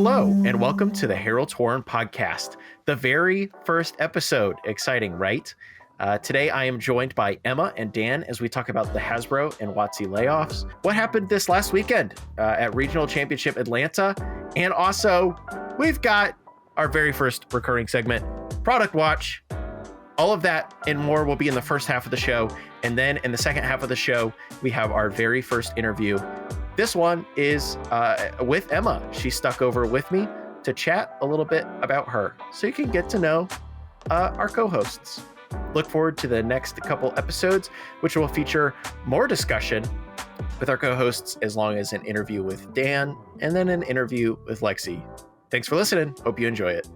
Hello, and welcome to the Herald's Horn podcast, the very first episode. Exciting, right? Today, I am joined by Emma and Dan as we talk about the Hasbro and WotC layoffs, what happened this last weekend at Regional Championship Atlanta, and also, we've got our very first recurring segment, Product Watch. All of that and more will be in the first half of the show, and then in the second half of the show, we have our very first interview. This one is with Emma. She stuck over with me to chat a little bit about her, so you can get to know our co-hosts. Look forward to the next couple episodes, which will feature more discussion with our co-hosts, as long as an interview with Dan and then an interview with Lexi. Thanks for listening. Hope you enjoy it.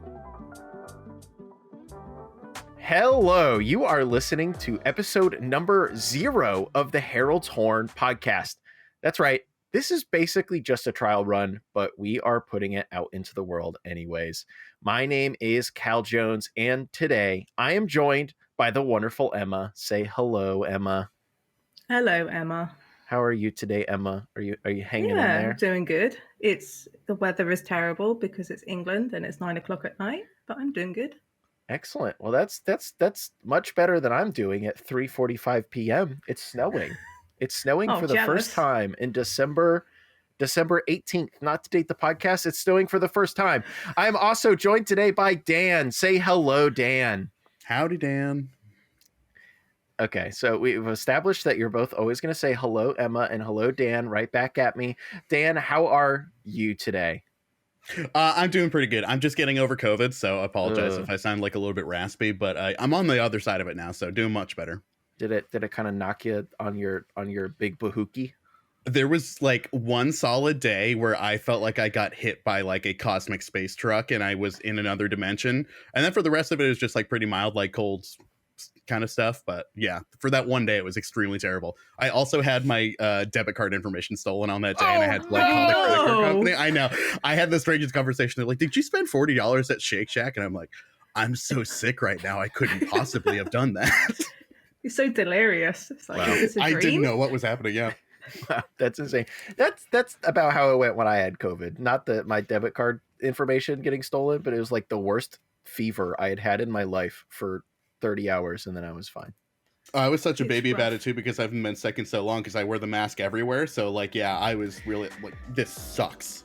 Hello, you are listening to episode number 0 of the Herald's Horn podcast. That's right. This is basically just a trial run, but we are putting it out into the world anyways. My name is Cal Jones, and today I am joined by the wonderful Emma. Say hello, Emma. Hello, Emma. How are you today, Emma? Are you hanging in there? I'm doing good. The weather is terrible because it's England and it's 9 o'clock at night, but I'm doing good. Excellent. Well, that's much better than I'm doing at 3:45 p.m. It's snowing. It's snowing for the first time in December 18th. Not to date the podcast, it's snowing for the first time. I am also joined today by Dan. Say hello, Dan. Howdy, Dan. Okay, so we've established that you're both always going to say hello, Emma, and hello, Dan, right back at me. Dan, how are you today? I'm doing pretty good. I'm just getting over COVID, so I apologize if I sound like a little bit raspy, but I'm on the other side of it now, so doing much better. Did it kind of knock you on your big bahookie? There was like one solid day where I felt like I got hit by like a cosmic space truck and I was in another dimension. And then for the rest of it, it was just like pretty mild, like cold kind of stuff. But yeah, for that one day, it was extremely terrible. I also had my debit card information stolen on that day, and I had to like call the credit card company. I know. I had the strangest conversation. They're like, "Did you spend $40 at Shake Shack?" And I'm like, "I'm so sick right now. I couldn't possibly have done that." You're so delirious. It's like, wow. Is this a dream? I didn't know what was happening. Yeah. Wow, that's insane. That's about how it went when I had COVID. Not my debit card information getting stolen, but it was like the worst fever I had in my life for 30 hours, and then I was fine. I was such a baby about it too, because I haven't been sick in so long, because I wear the mask everywhere. So like, yeah, I was really like, this sucks.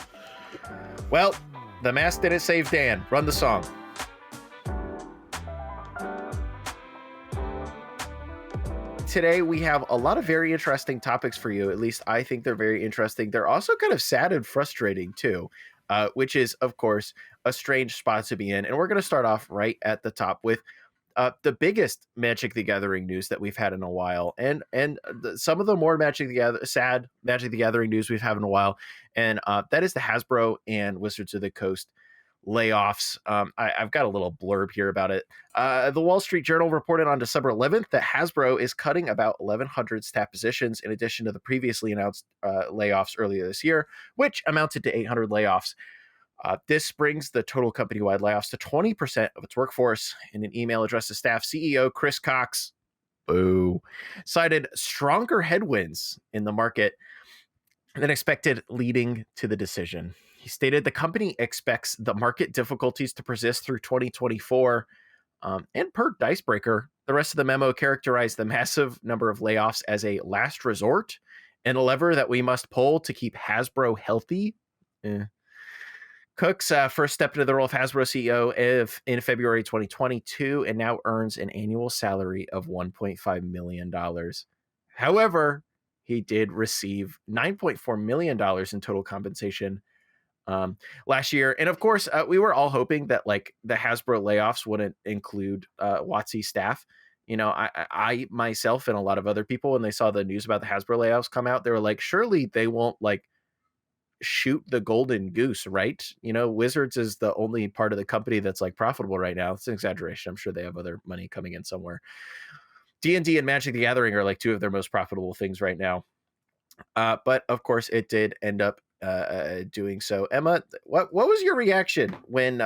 Well, the mask didn't save Dan. Run the song. Today, we have a lot of very interesting topics for you. At least I think they're very interesting. They're also kind of sad and frustrating too, which is, of course, a strange spot to be in. And we're going to start off right at the top with the biggest Magic the Gathering news that we've had in a while, and some of the more sad Magic the Gathering news we've had in a while, and that is the Hasbro and Wizards of the Coast layoffs. I've got a little blurb here about it. The Wall Street Journal reported on December 11th that Hasbro is cutting about 1,100 staff positions in addition to the previously announced layoffs earlier this year, which amounted to 800 layoffs. This brings the total company-wide layoffs to 20% of its workforce. In an email addressed to staff, CEO Chris Cox, cited stronger headwinds in the market than expected, leading to the decision. He stated the company expects the market difficulties to persist through 2024. And per Dicebreaker, the rest of the memo characterized the massive number of layoffs as a last resort and a lever that we must pull to keep Hasbro healthy. Cook's first stepped into the role of Hasbro CEO in February 2022 and now earns an annual salary of $1.5 million. However, he did receive $9.4 million in total compensation last year. And of course, we were all hoping that like the Hasbro layoffs wouldn't include WotC staff. You know, I myself and a lot of other people, when they saw the news about the Hasbro layoffs come out, they were like, surely they won't like shoot the golden goose, right? You know, Wizards is the only part of the company that's like profitable right now. It's an exaggeration. I'm sure they have other money coming in somewhere. D&D and Magic the Gathering are like two of their most profitable things right now. But of course it did end up doing so. Emma, what was your reaction when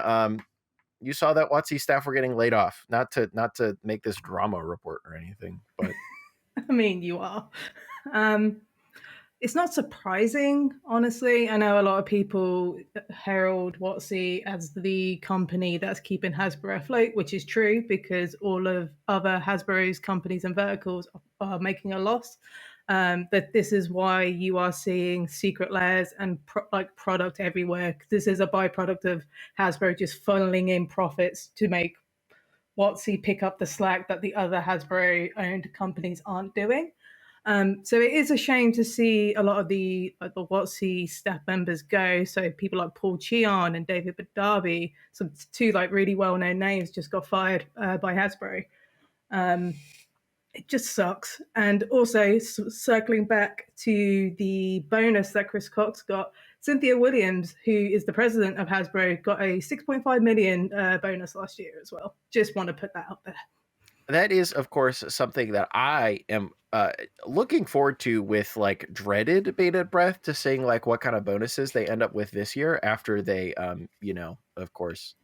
you saw that WotC staff were getting laid off? Not to make this drama report or anything, but I mean, you are. It's not surprising, honestly. I know a lot of people herald WotC as the company that's keeping Hasbro afloat, which is true because all of other Hasbro's companies and verticals are making a loss. But this is why you are seeing secret layers and product everywhere. This is a byproduct of Hasbro just funneling in profits to make WotC pick up the slack that the other Hasbro-owned companies aren't doing. So it is a shame to see a lot of the WotC staff members go. So people like Paul Cheon and David Badabi, some two like really well-known names, just got fired by Hasbro. It just sucks. And also circling back to the bonus that Chris Cox got, Cynthia Williams, who is the president of Hasbro, got a 6.5 million bonus last year as well. Just want to put that out there. That is, of course, something that I am looking forward to with like dreaded bated breath to seeing like what kind of bonuses they end up with this year after they, of course,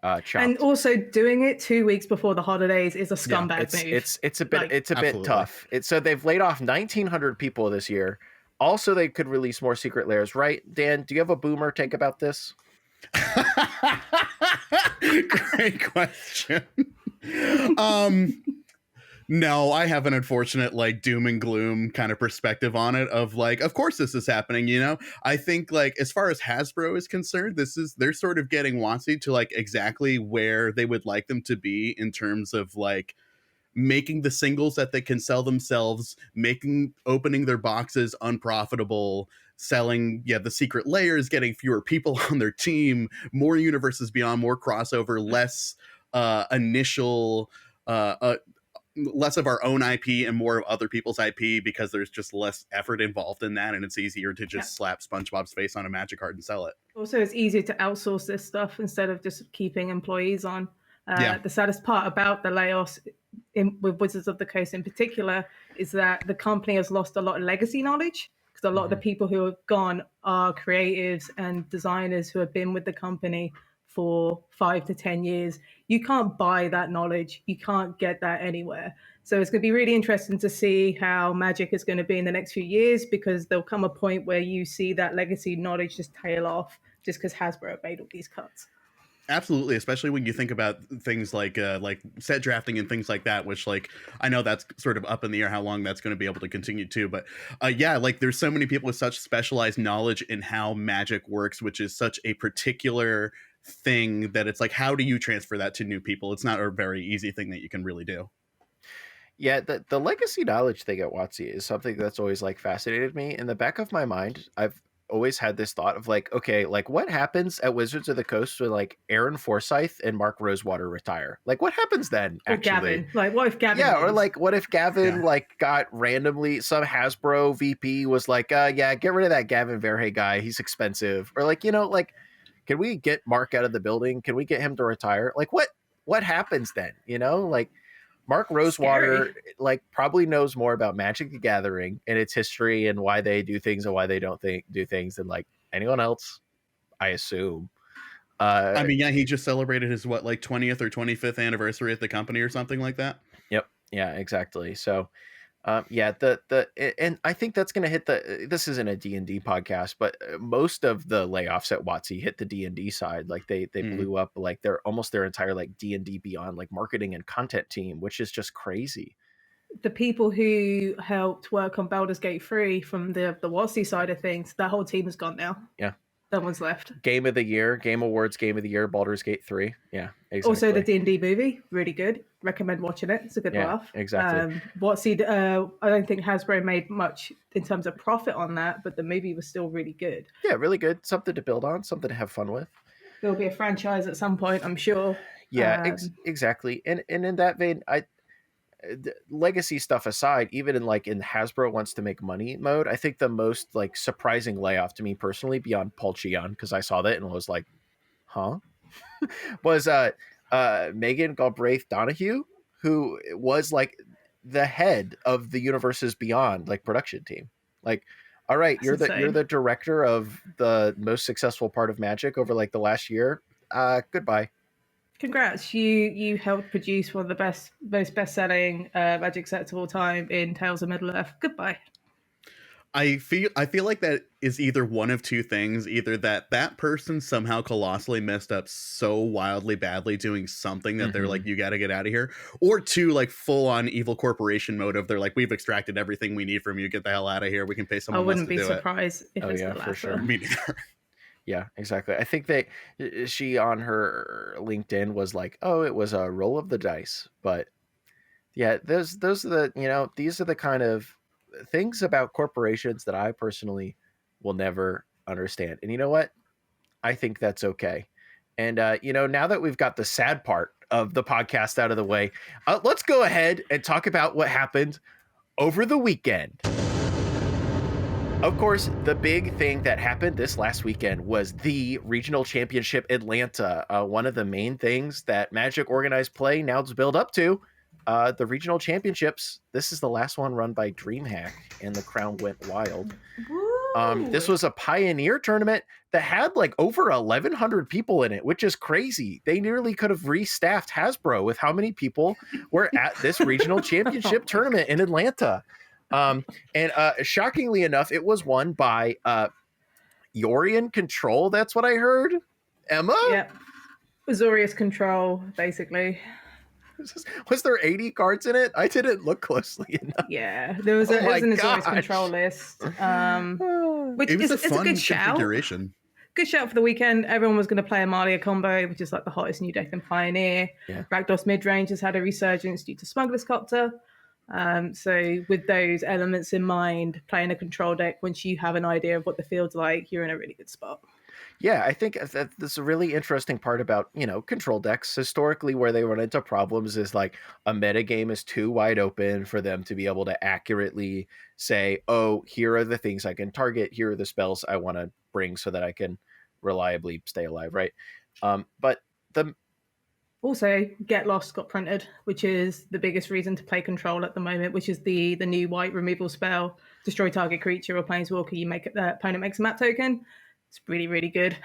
chopped. And also doing it 2 weeks before the holidays is a scumbag move. It's a bit tough. So they've laid off 1,900 people this year. Also, they could release more secret layers, right? Dan, do you have a boomer take about this? Great question. No, I have an unfortunate like doom and gloom kind of perspective on it of like, of course this is happening, you know? I think like as far as Hasbro is concerned, they're sort of getting WotC to like exactly where they would like them to be in terms of like making the singles that they can sell themselves, opening their boxes unprofitable, selling the secret layers, getting fewer people on their team, more universes beyond, more crossover, less initial less of our own IP and more of other people's IP because there's just less effort involved in that, and it's easier to just slap SpongeBob's face on a magic card and sell it. Also, it's easier to outsource this stuff instead of just keeping employees on. The saddest part about the layoffs with Wizards of the Coast in particular is that the company has lost a lot of legacy knowledge because a lot of the people who have gone are creatives and designers who have been with the company for 5 to 10 years. You can't buy that knowledge. You can't get that anywhere. So it's going to be really interesting to see how Magic is going to be in the next few years, because there'll come a point where you see that legacy knowledge just tail off just because Hasbro have made all these cuts. Absolutely, especially when you think about things like set drafting and things like that, which like I know that's sort of up in the air how long that's going to be able to continue too. But like there's so many people with such specialized knowledge in how Magic works, which is such a particular thing that it's like, how do you transfer that to new people? It's not a very easy thing that you can really do. Yeah, the legacy knowledge thing at WotC is something that's always like fascinated me. In the back of my mind, I've always had this thought of like, okay, like what happens at Wizards of the Coast when like Aaron Forsyth and Mark Rosewater retire? Like what happens then? Or Gavin. Like what if Gavin leaves? Or like what if Gavin like got randomly, some Hasbro VP was like, get rid of that Gavin Verhey guy, he's expensive. Or like, like, can we get Mark out of the building? Can we get him to retire? Like what happens then? Like Mark Rosewater like probably knows more about Magic the Gathering and its history and why they do things and why they don't do things than like anyone else, I assume. I mean, he just celebrated his 20th or 25th anniversary at the company or something like that. Yep. Yeah, exactly. So and I think that's going to hit this isn't a D&D podcast, but most of the layoffs at WotC hit the D&D side. Like they blew up like their entire like D&D Beyond like marketing and content team, which is just crazy. The people who helped work on Baldur's Gate 3 from the WotC side of things, that whole team is gone now. Yeah. No one's left. Game of the Year, Game Awards, Game of the Year, Baldur's Gate 3. Yeah, exactly. Also, the D&D movie, really good. Recommend watching it. It's a good laugh. Exactly. WotC, I don't think Hasbro made much in terms of profit on that, but the movie was still really good. Yeah, really good. Something to build on, something to have fun with. There'll be a franchise at some point, I'm sure. Yeah, exactly. And in that vein, legacy stuff aside, even in Hasbro wants to make money mode, I think the most like surprising layoff to me personally, beyond Paul Cheon, because I saw that and was like, huh, was Megan Galbraith Donahue, who was like the head of the Universes Beyond like production team. Like, all right, you're the director of the most successful part of Magic over like the last year. Goodbye. Congrats, you helped produce one of the most best-selling Magic sets of all time in Tales of Middle-earth. Goodbye. I feel like that is either one of two things: either that person somehow colossally messed up so wildly badly doing something that they're like, you got to get out of here, or two, like full on evil corporation mode of they're like, we've extracted everything we need from you, get the hell out of here, we can pay I someone else wouldn't to be do surprised if Oh, it's yeah, the for latter. sure. it. Me neither. Yeah, exactly. I think she on her LinkedIn was like, "Oh, it was a roll of the dice." But yeah, those are the these are the kind of things about corporations that I personally will never understand. And you know what? I think that's okay. And now that we've got the sad part of the podcast out of the way, let's go ahead and talk about what happened over the weekend. Of course, the big thing that happened this last weekend was the Regional Championship Atlanta. One of the main things that Magic Organized Play now is build up to, the Regional Championships. This is the last one run by DreamHack, and the crowd went wild. This was a pioneer tournament that had like over 1,100 people in it, which is crazy. They nearly could have restaffed Hasbro with how many people were at this Regional Championship tournament in Atlanta. And shockingly enough, it was won by Yorian Control. That's what I heard. Emma? Yep. Azorius Control, basically. Was there 80 cards in it? I didn't look closely enough. Yeah, there was, Oh it was an my Azorius gosh. Control list, which It was is a fun good shout. configuration. Good shout for the weekend. Everyone was going to play Amalia combo, which is like the hottest new deck in Pioneer. Yeah. Rakdos midrange has had a resurgence due to Smuggler's Copter. So with those elements in mind, playing a control deck, once you have an idea of what the field's like, you're in a really good spot. Yeah, I think that's a really interesting part about, control decks. Historically, where they run into problems is like a metagame is too wide open for them to be able to accurately say, oh, here are the things I can target. Here are the spells I want to bring so that I can reliably stay alive, right? But Also, Get Lost got printed, which is the biggest reason to play control at the moment, which is the new white removal spell. Destroy target creature or planeswalker, you make the opponent makes a map token. It's really, really good.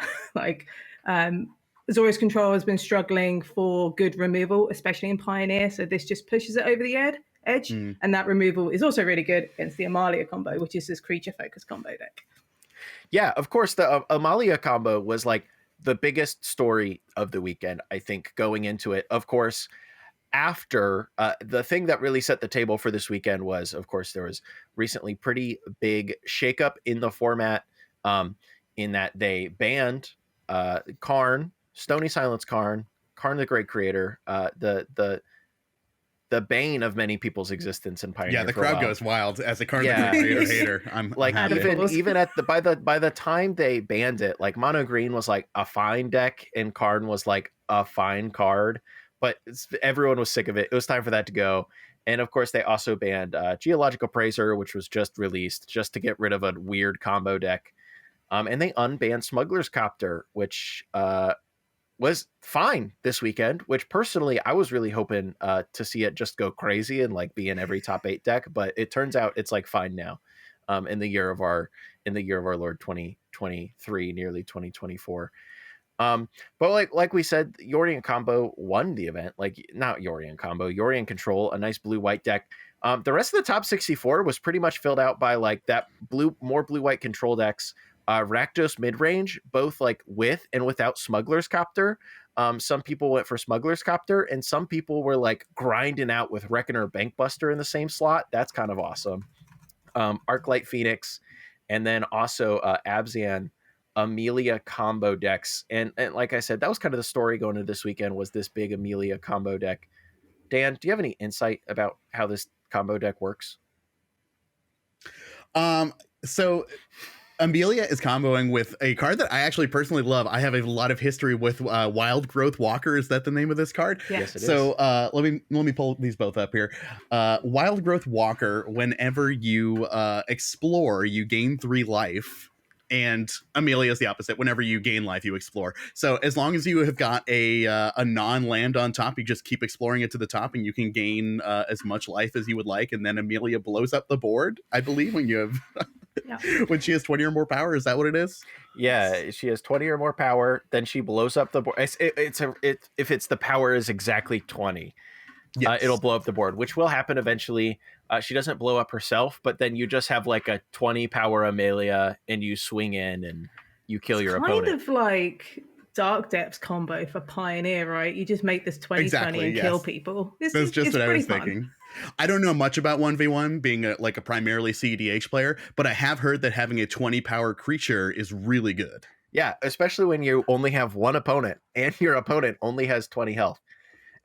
Azorius Control has been struggling for good removal, especially in Pioneer, so this just pushes it over the edge. And that removal is also really good against the Amalia combo, which is this creature-focused combo deck. Yeah, of course, the Amalia combo was like the biggest story of the weekend, I think, going into it. Of course, after the thing that really set the table for this weekend was, of course, there was recently pretty big shakeup in the format, in that they banned Karn, Stony Silence Karn the Great Creator, the bane of many people's existence in Pioneer. Yeah, the crowd goes wild as a Karn the Yeah. Great Creator hater. I'm Like happy. even at by the time they banned it, like Mono Green was like a fine deck and Karn was like a fine card, but everyone was sick of it. It was time for that to go. And of course, they also banned Geological Praiser, which was just released just to get rid of a weird combo deck. And they unbanned Smuggler's Copter, which was fine this weekend, which personally I was really hoping to see it just go crazy and like be in every top 8 deck, but it turns out it's like fine now, in the year of our Lord 2023, nearly 2024. But like we said, Yorian Combo won the event. Like, not Yorian Combo, Yorian Control, a nice blue-white deck. The rest of the top 64 was pretty much filled out by like that more blue-white control decks. Rakdos midrange, both like with and without Smuggler's Copter. Some people went for Smuggler's Copter, and some people were like grinding out with Reckoner Bankbuster in the same slot. That's kind of awesome. Arclight Phoenix, and then also Abzan Amelia combo decks. And like I said, that was kind of the story going into this weekend, was this big Amelia combo deck. Dan, do you have any insight about how this combo deck works? So Amelia is comboing with a card that I actually personally love. I have a lot of history with Wild Growth Walker. Is that the name of this card? Yeah. Yes, it is. So let me pull these both up here. Wild Growth Walker, whenever you explore, you gain 3 life. And Amelia is the opposite. Whenever you gain life, you explore. So as long as you have got a non-land on top, you just keep exploring it to the top, and you can gain as much life as you would like. And then Amelia blows up the board, I believe, when you have Yeah. when she has 20 or more power. Is that what it is? Yeah, she has 20 or more power, then she blows up the board. If it's the power is exactly 20, Yes. it'll blow up the board, which will happen eventually. She doesn't blow up herself, but then you just have like a 20 power Amelia and you swing in and you kill It's your kind opponent. of like Dark Depths combo for Pioneer, right? You just make this 20-20 Exactly, and yes. kill people. That's just It's what I pretty was fun. thinking. I don't know much about 1v1 being a primarily CEDH player, but I have heard that having a 20 power creature is really good. Yeah, especially when you only have one opponent and your opponent only has 20 health.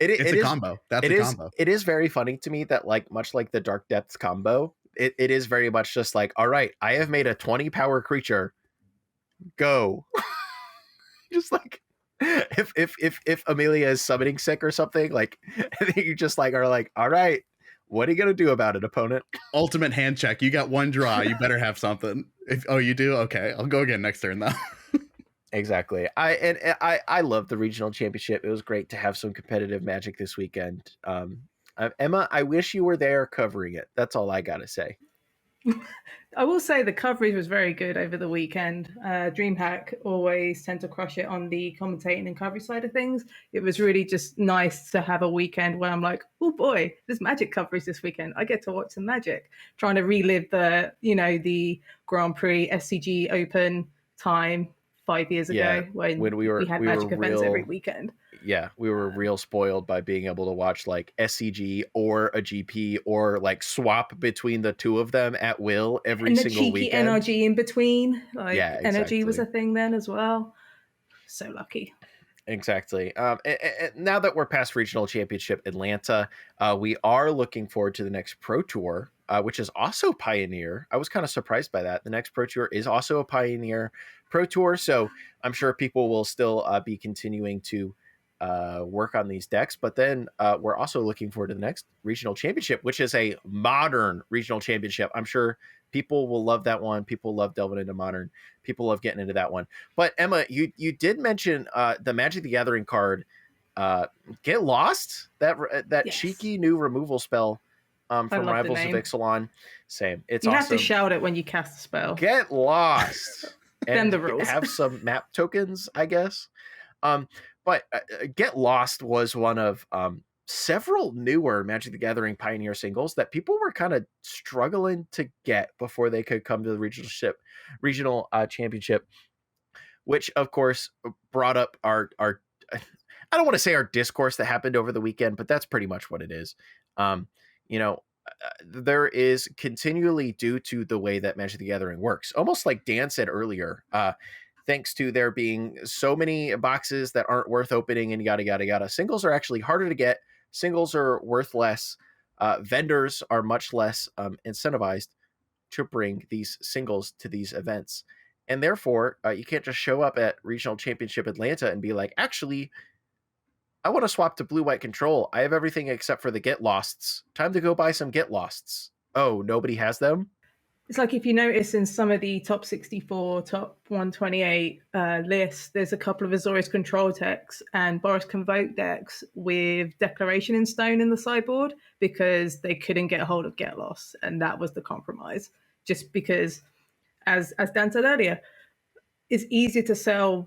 It's a combo. That's a combo. It is very funny to me that, like, much like the Dark Depths combo, it is very much just like, all right, I have made a 20 power creature. Go. Just like if Amelia is summoning sick or something, like you just like are like, all right, what are you gonna do about it, opponent? Ultimate hand check. You got one draw. You better have something. Oh, you do? Okay, I'll go again next turn though. Exactly. I love the regional championship. It was great to have some competitive Magic this weekend. Emma, I wish you were there covering it. That's all I gotta say. I will say the coverage was very good over the weekend. DreamHack always tend to crush it on the commentating and coverage side of things. It was really just nice to have a weekend where I'm like, oh boy, there's Magic coverage this weekend. I get to watch some Magic. Trying to relive the Grand Prix SCG Open time 5 years ago when we had Magic events every weekend. Yeah, we were real spoiled by being able to watch like SCG or a GP or like swap between the two of them at will every single weekend. And the cheeky NRG in between. Like, yeah, exactly. NRG was a thing then as well. So lucky. Exactly. Now that we're past regional championship Atlanta, we are looking forward to the next Pro Tour, which is also Pioneer. I was kind of surprised by that. The next Pro Tour is also a Pioneer Pro Tour, so I'm sure people will still be continuing to work on these decks. But then we're also looking forward to the next regional championship, which is a modern regional championship. I'm sure people will love that one. People love delving into modern. People love getting into that one. But Emma, you did mention the Magic the Gathering card, Get Lost, that Yes. cheeky new removal spell from Rivals of Ixalan. Same. It's you awesome. have to shout it when you cast the spell. Get Lost. Then and the rules. Have some map tokens, I guess. But Get Lost was one of several newer Magic the Gathering Pioneer singles that people were kind of struggling to get before they could come to the regional championship, which of course brought up our I don't want to say our discourse that happened over the weekend, but that's pretty much what it is. There is continually, due to the way that Magic the Gathering works, almost like Dan said earlier, thanks to there being so many boxes that aren't worth opening and yada, yada, yada. Singles are actually harder to get. Singles are worth less. Vendors are much less incentivized to bring these singles to these events. And therefore, you can't just show up at Regional Championship Atlanta and be like, actually, I want to swap to Blue-White Control. I have everything except for the Get Losts. Time to go buy some Get Losts. Oh, nobody has them? It's like if you notice in some of the top 64, top 128 lists, there's a couple of Azorius Control decks and Boris Convoke decks with Declaration in Stone in the sideboard because they couldn't get a hold of Get Lost. And that was the compromise. Just because, as Dan said earlier, it's easier to sell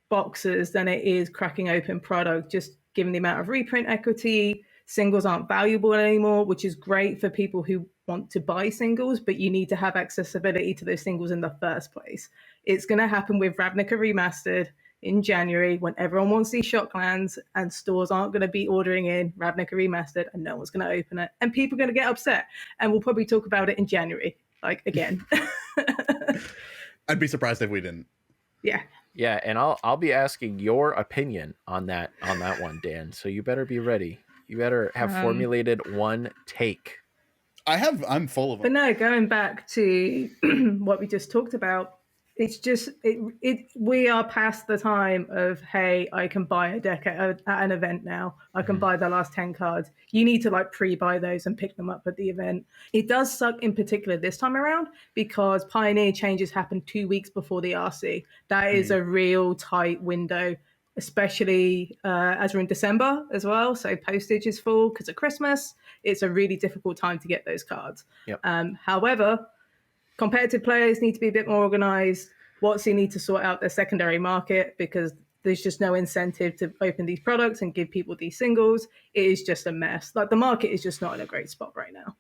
boxes than it is cracking open product, just given the amount of reprint equity. Singles aren't valuable anymore, which is great for people who want to buy singles, but you need to have accessibility to those singles in the first place. It's going to happen with Ravnica Remastered in January when everyone wants these Shocklands and stores aren't going to be ordering in Ravnica Remastered and no one's going to open it. And people are going to get upset. And we'll probably talk about it in January, like again. I'd be surprised if we didn't. Yeah. Yeah, and I'll be asking your opinion on that one, Dan. So you better be ready. You better have formulated one take. I'm full of them. But no, going back to what we just talked about, it's just we are past the time of, hey, I can buy a deck at an event now. I can buy the last 10 cards. You need to like pre-buy those and pick them up at the event. It does suck in particular this time around because Pioneer changes happen 2 weeks before the RC. That is a real tight window, especially as we're in December as well. So postage is full because of Christmas. It's a really difficult time to get those cards. Yep. However, competitive players need to be a bit more organized. WotC need to sort out their secondary market because there's just no incentive to open these products and give people these singles. It is just a mess. Like the market is just not in a great spot right now.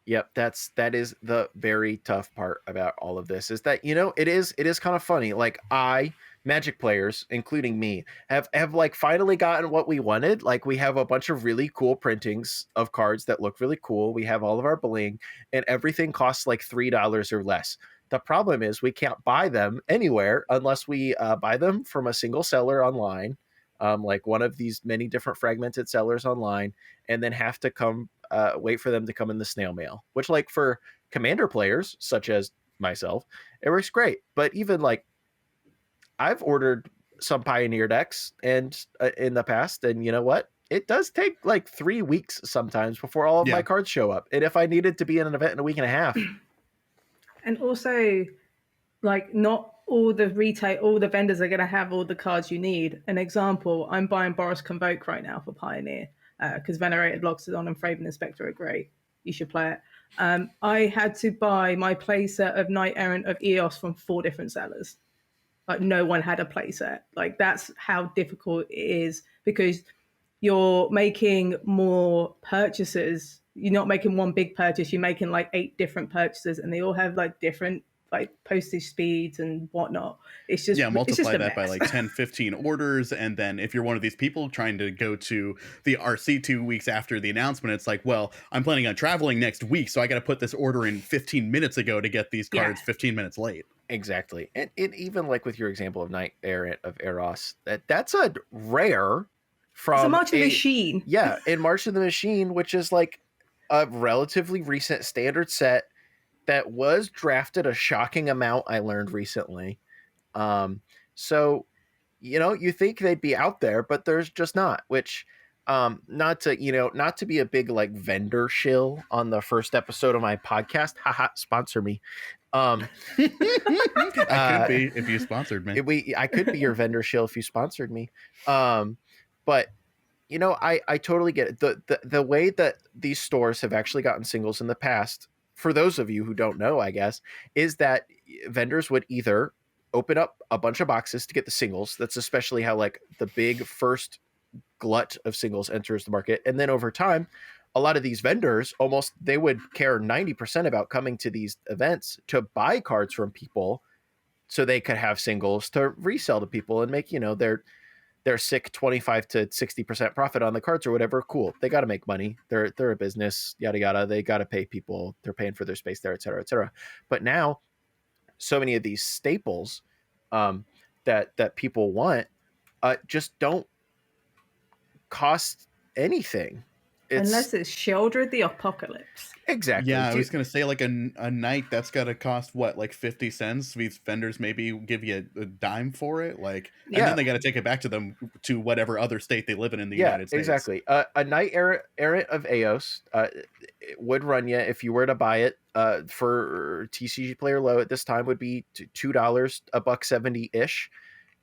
Yep, that is the very tough part about all of this, is that, it is kind of funny. Like, Magic players, including me, have like finally gotten what we wanted. Like, we have a bunch of really cool printings of cards that look really cool. We have all of our bling, and everything costs like $3 or less. The problem is we can't buy them anywhere unless we buy them from a single seller online, like one of these many different fragmented sellers online, and then have to come wait for them to come in the snail mail, which, like, for commander players such as myself, it works great. But even like, I've ordered some Pioneer decks and in the past, and you know what? It does take like 3 weeks sometimes before all of my Yeah. cards show up. And if I needed to be in an event in a week and a half, And also, like, not all the vendors are going to have all the cards you need. An example, I'm buying Boris Convoke right now for Pioneer because Venerated Loxodon and Fraven Inspector are great. You should play it. I had to buy my playset of Knight Errant of Eos from 4 different sellers. Like, no one had a playset. Like, that's how difficult it is, because you're making more purchases. You're not making one big purchase. You're making like 8 different purchases, and they all have like different like postage speeds and whatnot. It's just Yeah, it's just multiply a that by mess. like 10, 15 orders. And then if you're one of these people trying to go to the RC 2 weeks after the announcement, it's like, well, I'm planning on traveling next week, so I got to put this order in 15 minutes ago to get these cards Yeah. 15 minutes late. exactly. And even like with your example of Knight Errant of Eros, that's a rare It's a from March of the Machine. yeah, in March of the Machine, which is like a relatively recent standard set that was drafted a shocking amount, I learned recently. So, you think they'd be out there, but there's just not, which, not to be a big like vendor shill on the first episode of my podcast, haha, sponsor me. I could be if you sponsored me. I could be your vendor shill if you sponsored me. But I totally get it. The way that these stores have actually gotten singles in the past, for those of you who don't know, I guess, is that vendors would either open up a bunch of boxes to get the singles. That's especially how like the big first glut of singles enters the market. And then over time, a lot of these vendors they would care 90% about coming to these events to buy cards from people so they could have singles to resell to people and make, their sick 25 to 60% profit on the cards or whatever. Cool. They got to make money. They're a business, yada, yada. They got to pay people. They're paying for their space there, et cetera, et cetera. But now so many of these staples that people want just don't cost anything. Unless it's Sheldred the Apocalypse. Exactly. Yeah, I was gonna say like a night that's gotta cost what, like 50 cents. These vendors maybe give you a dime for it, like, and then they got to take it back to them to whatever other state they live in the United States. Exactly. A Knight Errant of Eos it would run you, if you were to buy it for TCG Player Low at this time, would be $2, $1.70 ish,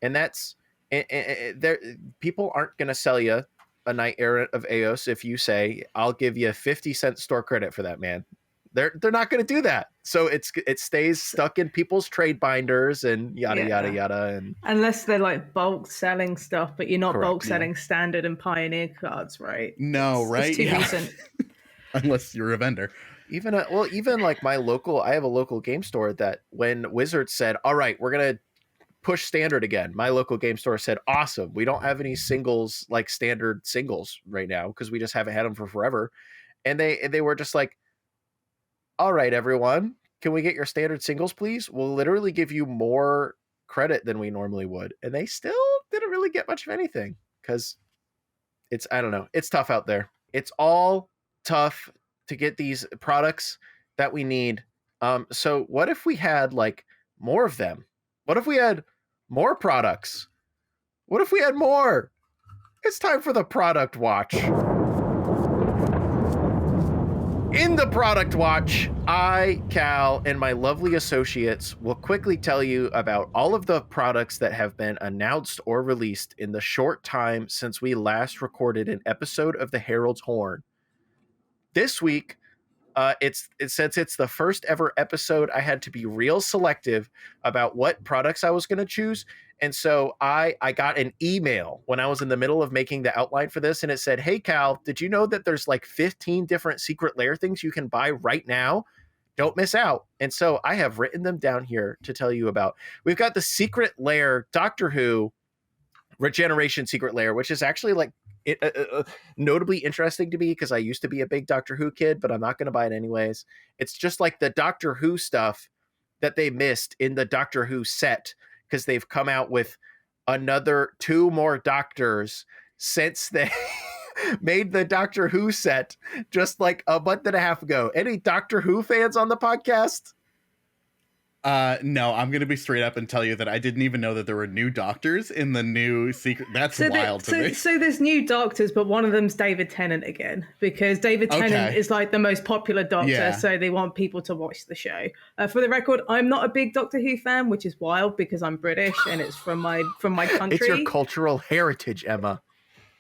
and that's there. People aren't going to sell you a Knight Errant of Eos if you say, I'll give you 50-cent store credit for that, man. They're not going to do that. So it stays stuck in people's trade binders and yada yada yada. And unless they're like bulk selling stuff, but you're not Correct, bulk selling standard and Pioneer cards, right? No, right? It's too recent. Unless you're a vendor. Even like I have a local game store that when Wizards said, all right, we're going to push standard again, my local game store said, awesome, we don't have any singles, like standard singles right now, because we just haven't had them for forever. And they were just like, all right, everyone, can we get your standard singles, please? We'll literally give you more credit than we normally would. And they still didn't really get much of anything, because I don't know, it's tough out there. It's all tough to get these products that we need. So what if we had like more of them? What if we had more products? What if we had more? It's time for the product watch. In the product watch, I, Cal, and my lovely associates will quickly tell you about all of the products that have been announced or released in the short time since we last recorded an episode of the Herald's Horn. This week, Since it's the first ever episode, I had to be real selective about what products I was going to choose. And so I got an email when I was in the middle of making the outline for this, and it said, "Hey Cal, did you know that there's like 15 different secret lair things you can buy right now? Don't miss out." And so I have written them down here to tell you about. We've got the Secret Lair Doctor Who Regeneration Secret Lair, which is actually like notably interesting to me because I used to be a big Doctor Who kid, but I'm not going to buy it anyways. It's just like the Doctor Who stuff that they missed in the Doctor Who set, because they've come out with another 2 more Doctors since they made the Doctor Who set just like a month and a half ago. Any Doctor Who fans on the podcast? No, I'm gonna be straight up and tell you that I didn't even know that there were new Doctors in the new secret. That's wild to me. So there's new Doctors, but one of them's David Tennant again, because David Tennant is like the most popular Doctor, so they want people to watch the show. For the record, I'm not a big Doctor Who fan, which is wild because I'm British and it's from my country. It's your cultural heritage, Emma.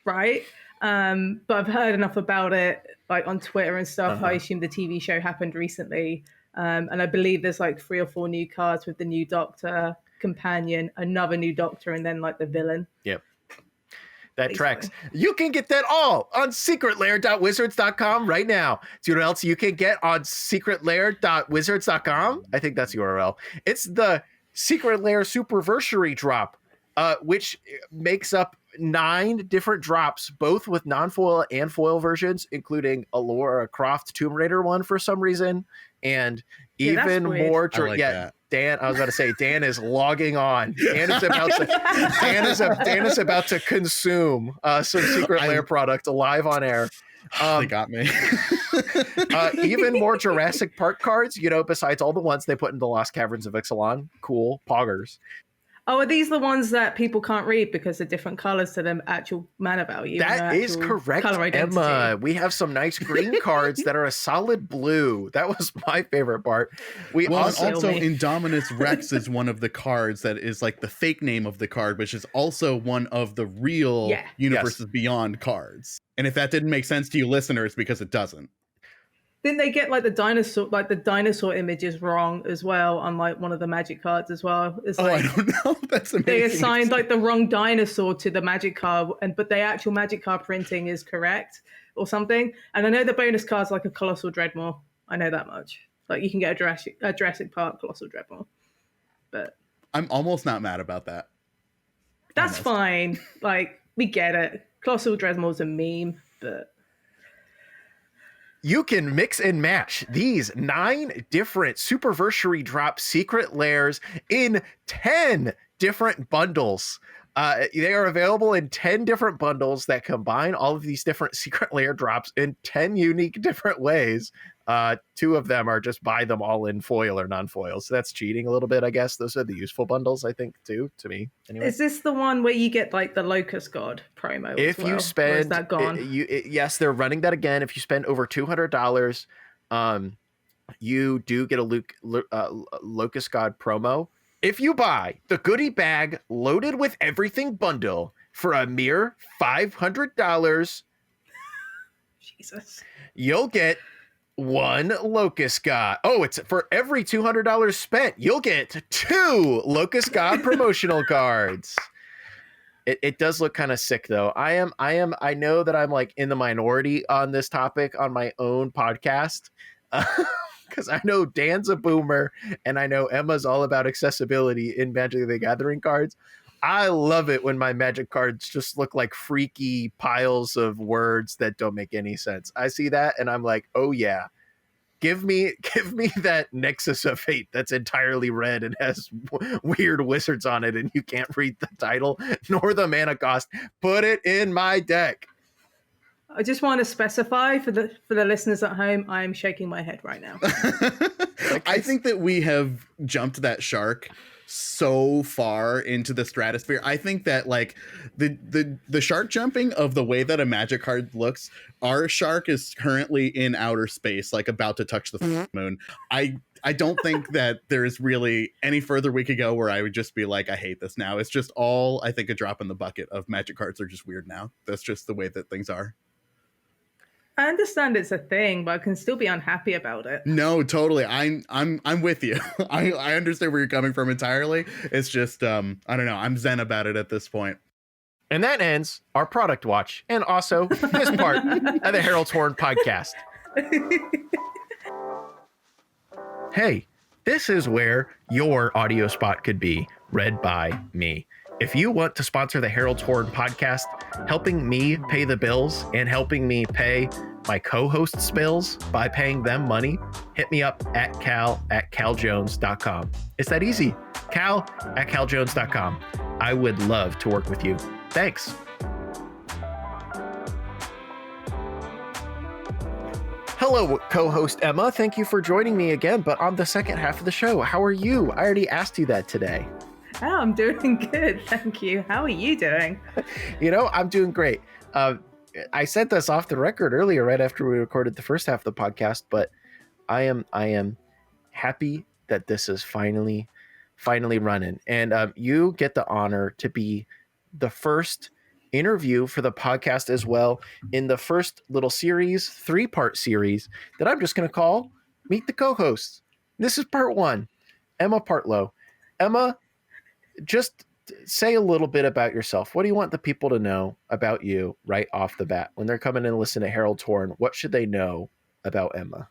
Right? But I've heard enough about it, like on Twitter and stuff. I assume the TV show happened recently. And I believe there's like 3 or 4 new cards with the new Doctor, companion, another new Doctor, and then like the villain. Yep. That tracks. You can get that all on secretlair.wizards.com right now. See what else you can get on secretlair.wizards.com? I think that's the URL. It's the Secret Lair Superversary drop, which makes up 9 different drops, both with non-foil and foil versions, including a Laura Croft Tomb Raider one for some reason. And even more, that. Dan, I was about to say, Dan is logging on. Dan is about to consume some Secret Lair product live on air. They got me. Even more Jurassic Park cards, besides all the ones they put in the Lost Caverns of Ixalan. Cool. Poggers. Oh, are these the ones that people can't read because they're different colors to the actual mana value? That is correct, Emma. We have some nice green cards that are a solid blue. That was my favorite part. Also Indominus Rex is one of the cards that is like the fake name of the card, which is also one of the real Universes Beyond cards. And if that didn't make sense to you listeners, because it doesn't. Didn't they get like the dinosaur images wrong as well on like one of the magic cards as well? I don't know. That's amazing. They assigned like the wrong dinosaur to the magic card, but the actual magic card printing is correct or something. And I know the bonus card's like a Colossal Dreadmore. I know that much. Like you can get a Jurassic Park Colossal Dreadmore. But I'm almost not mad about that. That's fine. Like we get it. Colossal Dreadmore's a meme, but you can mix and match these 9 different Superversary drop Secret Lairs in 10 different bundles. They are available in 10 different bundles that combine all of these different Secret Lair drops in 10 unique different ways. 2 of them are just buy them all in foil or non-foil. So that's cheating a little bit, I guess. Those are the useful bundles, I think, too, to me. Anyway. Is this the one where you get like the Locust God promo? If you spend, or is that gone? Yes, they're running that again. If you spend over $200, you do get a Locust God promo. If you buy the goodie bag loaded with everything bundle for a mere $500, Jesus, you'll get 1 Locust God. Oh, it's for every $200 spent, you'll get 2 Locust God promotional cards. It does look kind of sick though. I know that I'm like in the minority on this topic on my own podcast. Because I know Dan's a boomer and I know Emma's all about accessibility in Magic the Gathering cards. I love it when my Magic cards just look like freaky piles of words that don't make any sense. I see that and I'm like, oh yeah, give me that Nexus of Fate that's entirely red and has weird wizards on it and you can't read the title nor the mana cost. Put it in my deck. I just want to specify for the listeners at home, I am shaking my head right now. I think that we have jumped that shark so far into the stratosphere. I think that like the shark jumping of the way that a Magic card looks, our shark is currently in outer space, like about to touch the moon. I don't think that there's really any further we could go where I would just be like, I hate this now. It's just all, I think, a drop in the bucket of Magic cards are just weird now. That's just the way that things are. I understand it's a thing, but I can still be unhappy about it. No, totally. I'm with you. I understand where you're coming from entirely. It's just I don't know. I'm zen about it at this point. And that ends our product watch and also this part of the Herald's Horn podcast. Hey, this is where your audio spot could be read by me. If you want to sponsor the Herald's Horn podcast, helping me pay the bills and helping me pay my co-hosts' bills by paying them money, hit me up at cal@caljones.com. It's that easy. cal@caljones.com. I would love to work with you. Thanks. Hello, co-host Emma. Thank you for joining me again, but on the second half of the show. How are you? I already asked you that today. Oh, I'm doing good. Thank you. How are you doing? I'm doing great. I said this off the record earlier, right after we recorded the first half of the podcast, but I am happy that this is finally running. And you get the honor to be the first interview for the podcast as well in the first little series, 3-part series that I'm just going to call Meet the Co-Hosts. This is part 1, Emma Partlow. Emma, just say a little bit about yourself. What do you want the people to know about you right off the bat? When they're coming in and listen to Herald's Horn, what should they know about Emma?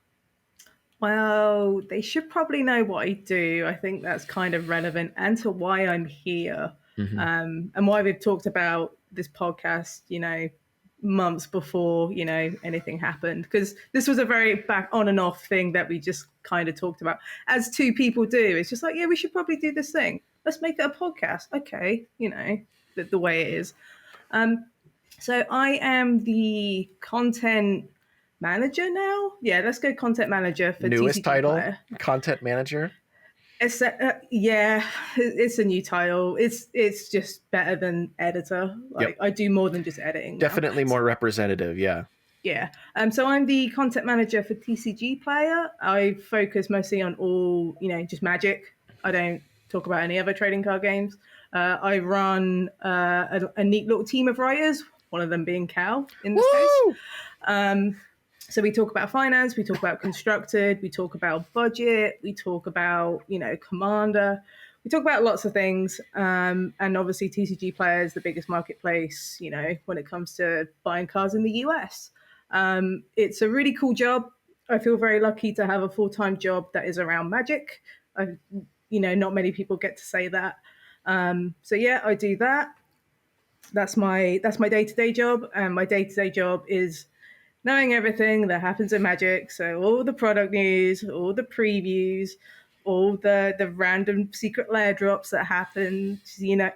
Well, they should probably know what I do. I think that's kind of relevant and to why I'm here. Mm-hmm. And why we've talked about this podcast, months before, anything happened. Because this was a very back on and off thing that we just kind of talked about. As two people do, it's just like, yeah, we should probably do this thing. Let's make it a podcast. Okay, the way it is. So I am the content manager now. Yeah, let's go content manager for Newest TCG title, Player. content manager. It's it's a new title. It's just better than editor. Yep. I do more than just editing. Definitely now. more representative. Yeah. Yeah. So I'm the content manager for TCG Player. I focus mostly on all, just Magic. I don't talk about any other trading card games. I run a neat little team of writers, one of them being Cal in this case. So we talk about finance, we talk about constructed, we talk about budget, we talk about, Commander. We talk about lots of things. And obviously TCG Player is the biggest marketplace, when it comes to buying cards in the US. It's a really cool job. I feel very lucky to have a full-time job that is around Magic. Not many people get to say that. So yeah, I do that. That's my day-to-day job. And my day-to-day job is knowing everything that happens in Magic. So all the product news, all the previews, all the random secret layer drops that happen. Like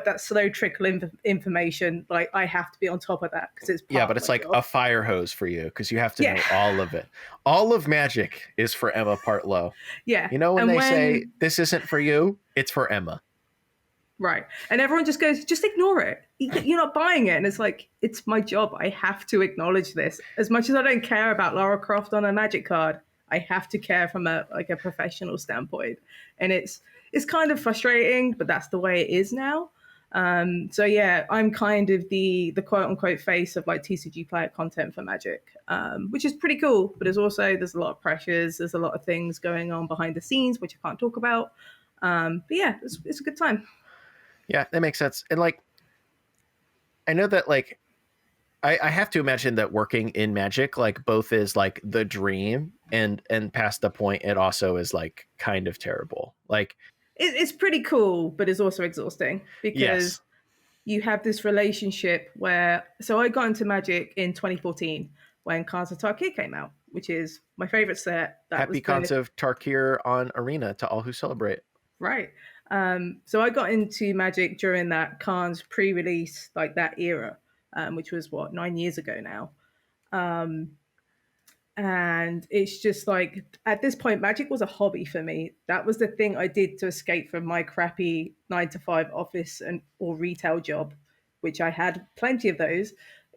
that slow trickle information. Like I have to be on top of that because it's but it's like job. a fire hose for you because you have to know all of it. All of Magic is for Emma Partlow. Yeah. When they say this isn't for you, it's for Emma. Right. And everyone just goes, just ignore it. You're not buying it. And it's like, it's my job. I have to acknowledge this. As much as I don't care about Lara Croft on a Magic card, I have to care from a professional standpoint. And it's kind of frustrating, but that's the way it is now. So yeah, I'm kind of the quote unquote face of like TCG Player content for Magic, which is pretty cool. But there's a lot of pressures. There's a lot of things going on behind the scenes, which I can't talk about. But yeah, it's a good time. Yeah, that makes sense. And like, I know that like, I have to imagine that working in Magic, like both is like the dream and past the point, it also is like kind of terrible. Like it's pretty cool, but it's also exhausting because you have this relationship where, so I got into Magic in 2014 when Cards of Tarkir came out, which is my favorite set. Happy Cards of Tarkir on Arena to all who celebrate. Right. So I got into Magic during that Khan's pre-release, like that era, which was 9 years ago now. And it's just like, at this point, Magic was a hobby for me. That was the thing I did to escape from my crappy 9-to-5 office or retail job, which I had plenty of those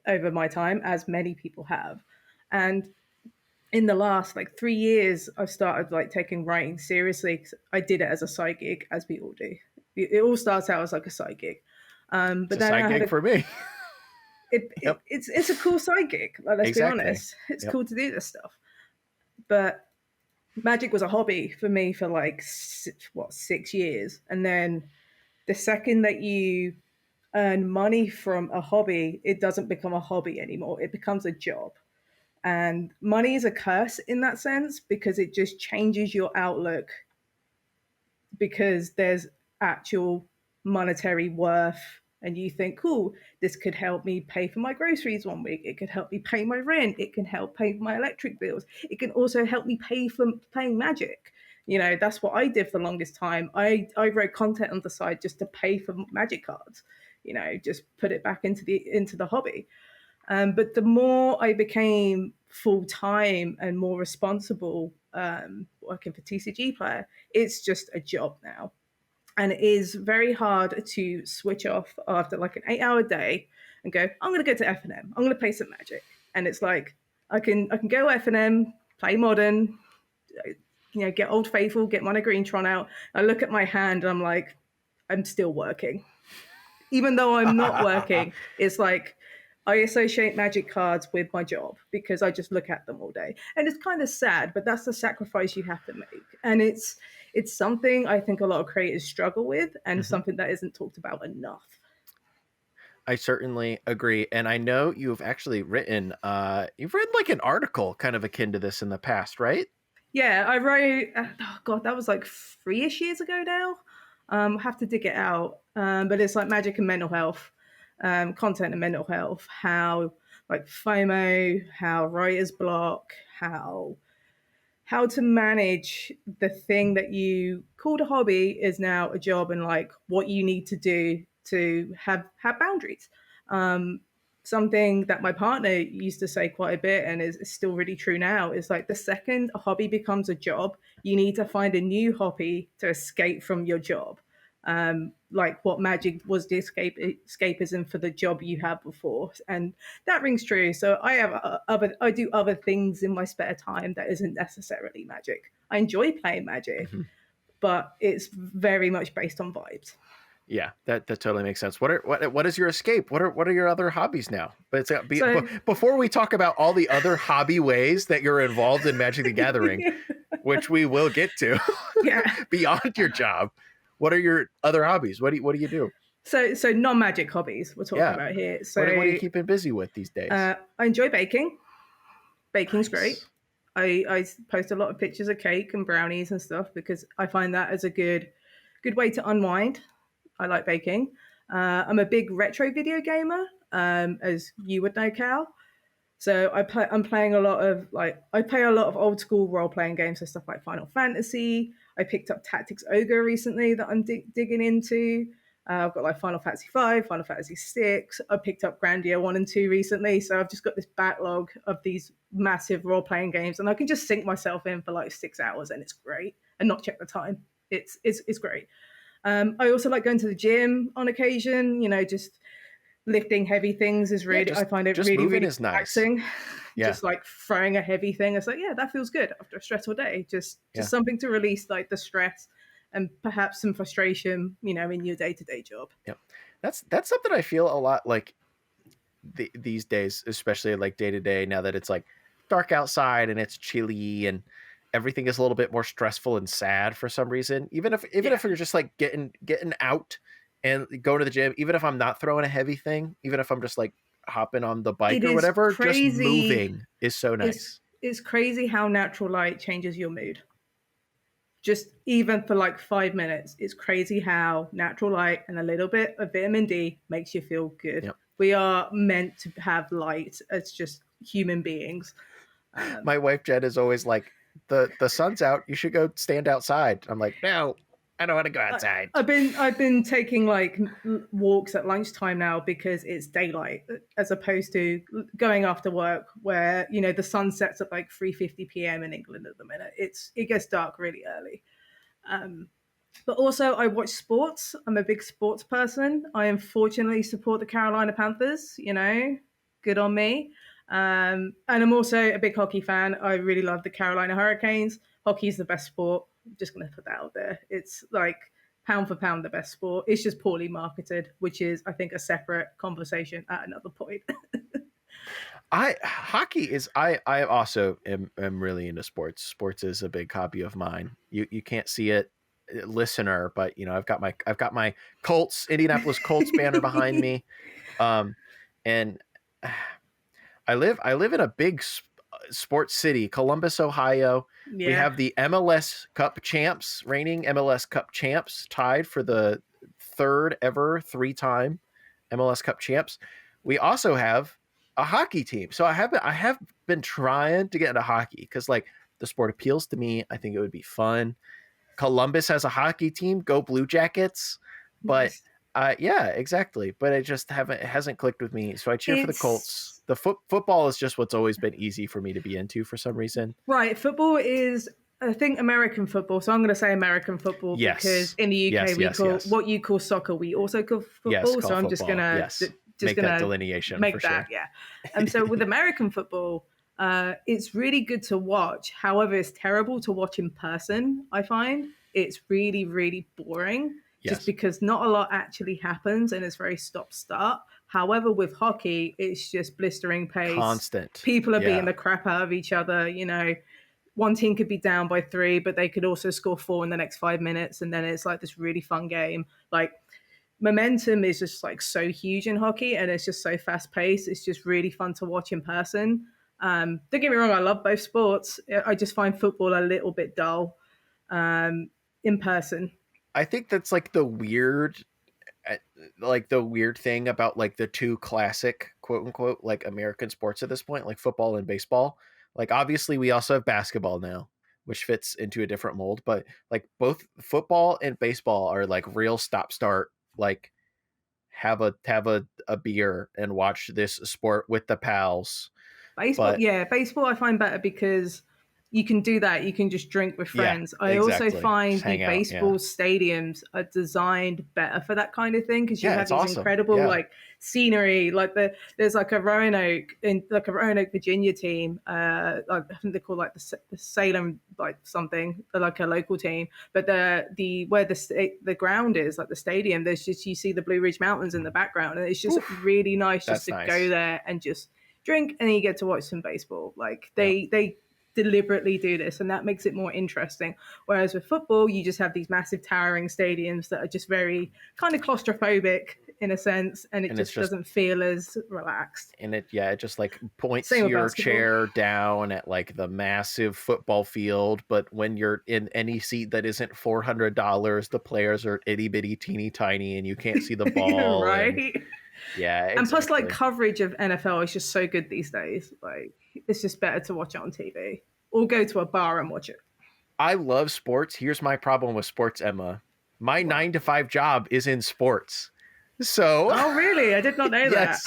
over my time, as many people have. And in the last 3 years, I've started taking writing seriously. 'Cause I did it as a side gig, as we all do. It all starts out as like a side gig. But it's a side gig for me. Yep. It's a cool side gig. Like, let's be Exactly. honest, it's Yep. cool to do this stuff. But magic was a hobby for me for like 6 years, and then the second that you earn money from a hobby, it doesn't become a hobby anymore. It becomes a job. And money is a curse in that sense because it just changes your outlook, because there's actual monetary worth. And you think, cool, this could help me pay for my groceries one week. It could help me pay my rent. It can help pay for my electric bills. It can also help me pay for playing Magic. That's what I did for the longest time. I wrote content on the side just to pay for Magic cards. Just put it back into the hobby. But the more I became full time and more responsible, working for TCG Player, it's just a job now. And it is very hard to switch off after like an 8-hour day and go, I'm going to go to F&M. I'm going to play some Magic. And it's like, I can go F&M, play Modern, get Old Faithful, get Mono Green Tron out. I look at my hand and I'm like, I'm still working. Even though I'm not working, it's like I associate Magic cards with my job because I just look at them all day. And it's kind of sad, but that's the sacrifice you have to make. And it's something I think a lot of creators struggle with, and something that isn't talked about enough. I certainly agree. And I know you've actually you've written like an article kind of akin to this in the past, right? Yeah, I wrote, God, that was like 3-ish years ago now. I have to dig it out. But it's like Magic and mental health, content and mental health, how like FOMO, how writer's block, how to manage the thing that you called a hobby is now a job, and like what you need to do to have boundaries. Something that my partner used to say quite a bit, and is still really true now, is like the second a hobby becomes a job, you need to find a new hobby to escape from your job. Like what Magic was the escapism for the job you had before, and that rings true. So I do other things in my spare time that isn't necessarily Magic. I enjoy playing Magic, but it's very much based on vibes. Yeah, that totally makes sense. What is your escape? What are your other hobbies now? But before we talk about all the other hobby ways that you're involved in Magic the Gathering, which we will get to, beyond your job, what are your other hobbies? What do you do? So non-Magic hobbies we're talking about here. So what are you keeping busy with these days? I enjoy baking. Baking's Nice. great. I post a lot of pictures of cake and brownies and stuff because I find that as a good way to unwind. I like baking. I'm a big retro video gamer, as you would know, Cal. So I'm playing a lot of I play a lot of old school role playing games, so stuff like Final Fantasy. I picked up Tactics Ogre recently that I'm digging into. I've got like Final Fantasy V, Final Fantasy VI. I picked up Grandia 1 and 2 recently, so I've just got this backlog of these massive role playing games, and I can just sink myself in for like 6 hours, and it's great, and not check the time. It's great. I also like going to the gym on occasion. Just lifting heavy things is really, I find it really, really relaxing. Nice. Yeah. Just like throwing a heavy thing, it's like, yeah, that feels good after a stressful day. Just something to release like the stress and perhaps some frustration, in your day-to-day job. Yep. That's something I feel a lot like these days, especially like day-to-day, now that it's like dark outside and it's chilly and everything is a little bit more stressful and sad for some reason. Even if you're just like getting out and going to the gym, even if I'm not throwing a heavy thing, even if I'm just like hopping on the bike or whatever, just moving is so nice. It's crazy how natural light changes your mood. Just even for like 5 minutes, it's crazy how natural light and a little bit of vitamin D makes you feel good. Yep. We are meant to have light as just human beings. My wife Jen is always like, the sun's out, you should go stand outside. I'm like, no, I don't want to go outside. I've been taking like walks at lunchtime now because it's daylight, as opposed to going after work where the sun sets at like 3:50 p.m. in England at the minute. It gets dark really early. But also I watch sports. I'm a big sports person. I unfortunately support the Carolina Panthers. Good on me. And I'm also a big hockey fan. I really love the Carolina Hurricanes. Hockey is the best sport. I'm just going to put that out there. It's like pound for pound the best sport. It's just poorly marketed, which is, I think, a separate conversation at another point. I also am really into sports. Sports is a big hobby of mine. You can't see it, listener, but I've got my Colts, Indianapolis Colts banner behind me. And I live in a big sports city, Columbus, Ohio. We Yeah. have the MLS Cup champs, reigning MLS Cup champs, tied for the third ever 3-time MLS Cup champs. We also have a hockey team. So I have been trying to get into hockey because like the sport appeals to me. I think it would be fun. Columbus has a hockey team. Go Blue Jackets. But Nice. yeah, exactly. But it hasn't clicked with me. So I cheer for the Colts. It's The football is just what's always been easy for me to be into for some reason. right. Football is, I think, American football. So I'm going to say American football Yes. because in the UK Yes, we yes, call yes. what you call soccer, we also call football. Yes, call so I'm just football. gonna Yes. just Make gonna that delineation make for that, sure. yeah. And so with American football, it's really good to watch. However, it's terrible to watch in person. I find it's really, really boring. Yes. Just because not a lot actually happens and it's very stop-start. However, with hockey, it's just blistering pace. Constant. People are Yeah. beating the crap out of each other. One team could be down by 3, but they could also score 4 in the next 5 minutes. And then it's like this really fun game. Like, momentum is just like so huge in hockey and it's just so fast paced. It's just really fun to watch in person. Don't get me wrong, I love both sports. I just find football a little bit dull in person. I think that's like the weird thing about like the two classic quote unquote like American sports at this point, like football and baseball. Like obviously we also have basketball now, which fits into a different mold, but like both football and baseball are like real stop start, like have a beer and watch this sport with the pals. Baseball, But yeah, baseball I find better because you can do that. You can just drink with Yeah, friends. I also exactly. find Just the hang out, baseball yeah. stadiums are designed better for that kind of thing because you Yeah, have it's these awesome. incredible Yeah. like scenery. Like there's like a Roanoke Virginia team. I think they call like the Salem like something like a local team. But the where the ground is like the stadium. There's just you see the Blue Ridge Mountains in the background, and it's just really nice just That's to nice. go there and just drink, and then you get to watch some baseball. Like they deliberately do this, and that makes it more interesting. Whereas with football, you just have these massive towering stadiums that are just very kind of claustrophobic in a sense, and it just doesn't feel as relaxed. And it just like points Same with your basketball. chair down at like the massive football field, but when you're in any seat that isn't $400, the players are itty bitty teeny tiny and you can't see the ball. Right? Yeah, exactly. And plus, like, coverage of NFL is just so good these days. Like, it's just better to watch it on TV or go to a bar and watch it. I love sports. Here's my problem with sports, Emma. My 9-to-5 job is in sports. So Oh, really? I did not know that.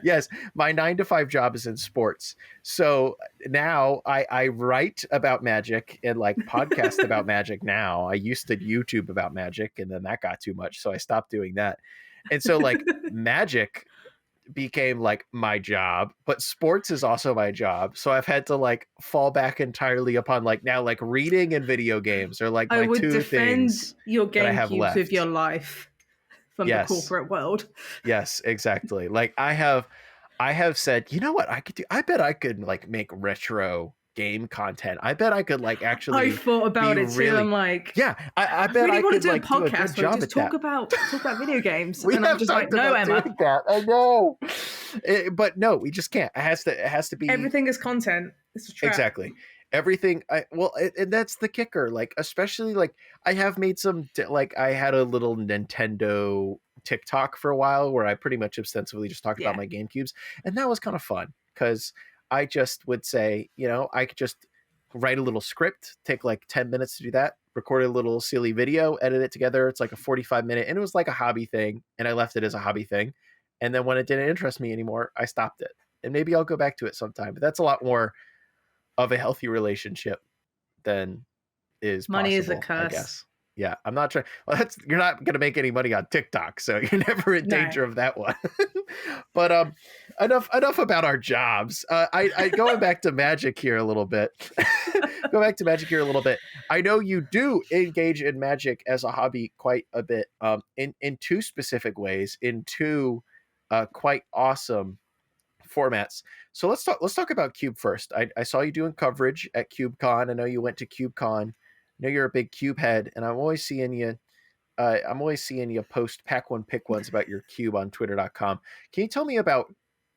Yes, my 9-to-5 job is in sports. So now I write about Magic and like podcast about Magic now. I used to YouTube about Magic and then that got too much, so I stopped doing that. And so like Magic became like my job, but sports is also my job. So I've had to like fall back entirely upon like now like reading and video games are like my I would two defend things your that I have GameCubes left. with your life from Yes. the corporate world. Yes, exactly. Like I have said, you know what I could do? I bet I could like make retro game content. I bet I could like actually I thought about it too. I'm like, yeah, I bet really I want could to do like a do a good podcast where job we just at talk that. about video games. We And have I'm just like, talked no, about Emma. doing that. I know. But no, we just can't. It has to be Everything is content. It's a trap. exactly. Everything and that's the kicker. Like especially like I have made some like I had a little Nintendo TikTok for a while where I pretty much extensively just talked about my GameCubes, and that was kind of fun because I just would say, I could just write a little script, take like 10 minutes to do that, record a little silly video, edit it together. It's like a 45-minute, and it was like a hobby thing, and I left it as a hobby thing. And then when it didn't interest me anymore, I stopped it. And maybe I'll go back to it sometime. But that's a lot more of a healthy relationship than is Money possible, is a curse. I guess. Yeah, I'm not trying. Well, you're not going to make any money on TikTok, so you're never in No. danger of that one. But enough about our jobs. I going back to Magic here a little bit. Go back to Magic here a little bit. I know you do engage in Magic as a hobby quite a bit. In two specific ways, in two quite awesome formats. So let's talk about Cube first. I saw you doing coverage at CubeCon. I know you went to CubeCon. I know you're a big Cube head, and I'm always seeing you post pack one pick ones about your cube on twitter.com. Can you tell me about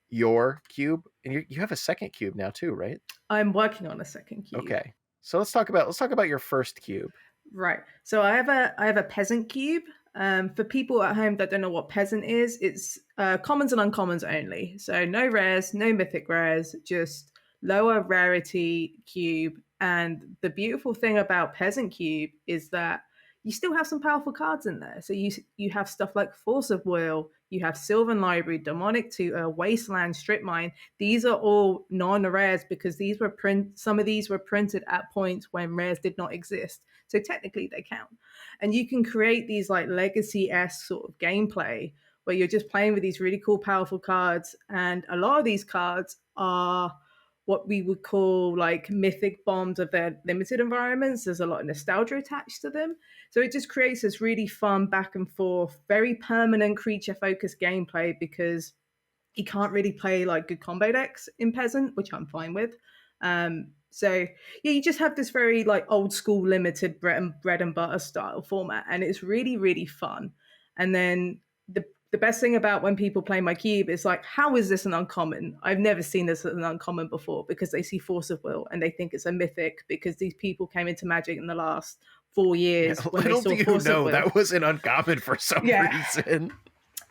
your cube? And you have a second cube now too, right? I'm working on a second cube. Okay. So let's talk about your first cube. Right. So I have a peasant cube. For people at home that don't know what peasant is, it's commons and uncommons only. So no rares, no mythic rares, just lower rarity cube. And the beautiful thing about peasant cube is that you still have some powerful cards in there. So you have stuff like Force of Will, you have Sylvan Library, Demonic Tutor, Wasteland, Strip Mine. These are all non-rares because some of these were printed at points when rares did not exist. So technically they count. And you can create these like legacy-esque sort of gameplay where you're just playing with these really cool, powerful cards. And a lot of these cards are what we would call like mythic bombs of their limited environments. There's a lot of nostalgia attached to them. So it just creates this really fun back and forth, very permanent creature focused gameplay because you can't really play like good combo decks in Peasant, which I'm fine with. So yeah, you just have this very like old school limited bread and butter style format, and it's really, really fun. And then the best thing about when people play my cube is like, how is this an uncommon? I've never seen this as an uncommon before, because they see Force of Will and they think it's a mythic because these people came into Magic in the last 4 years. Yeah, when little they saw do you Force of know Will. that was an uncommon for some reason.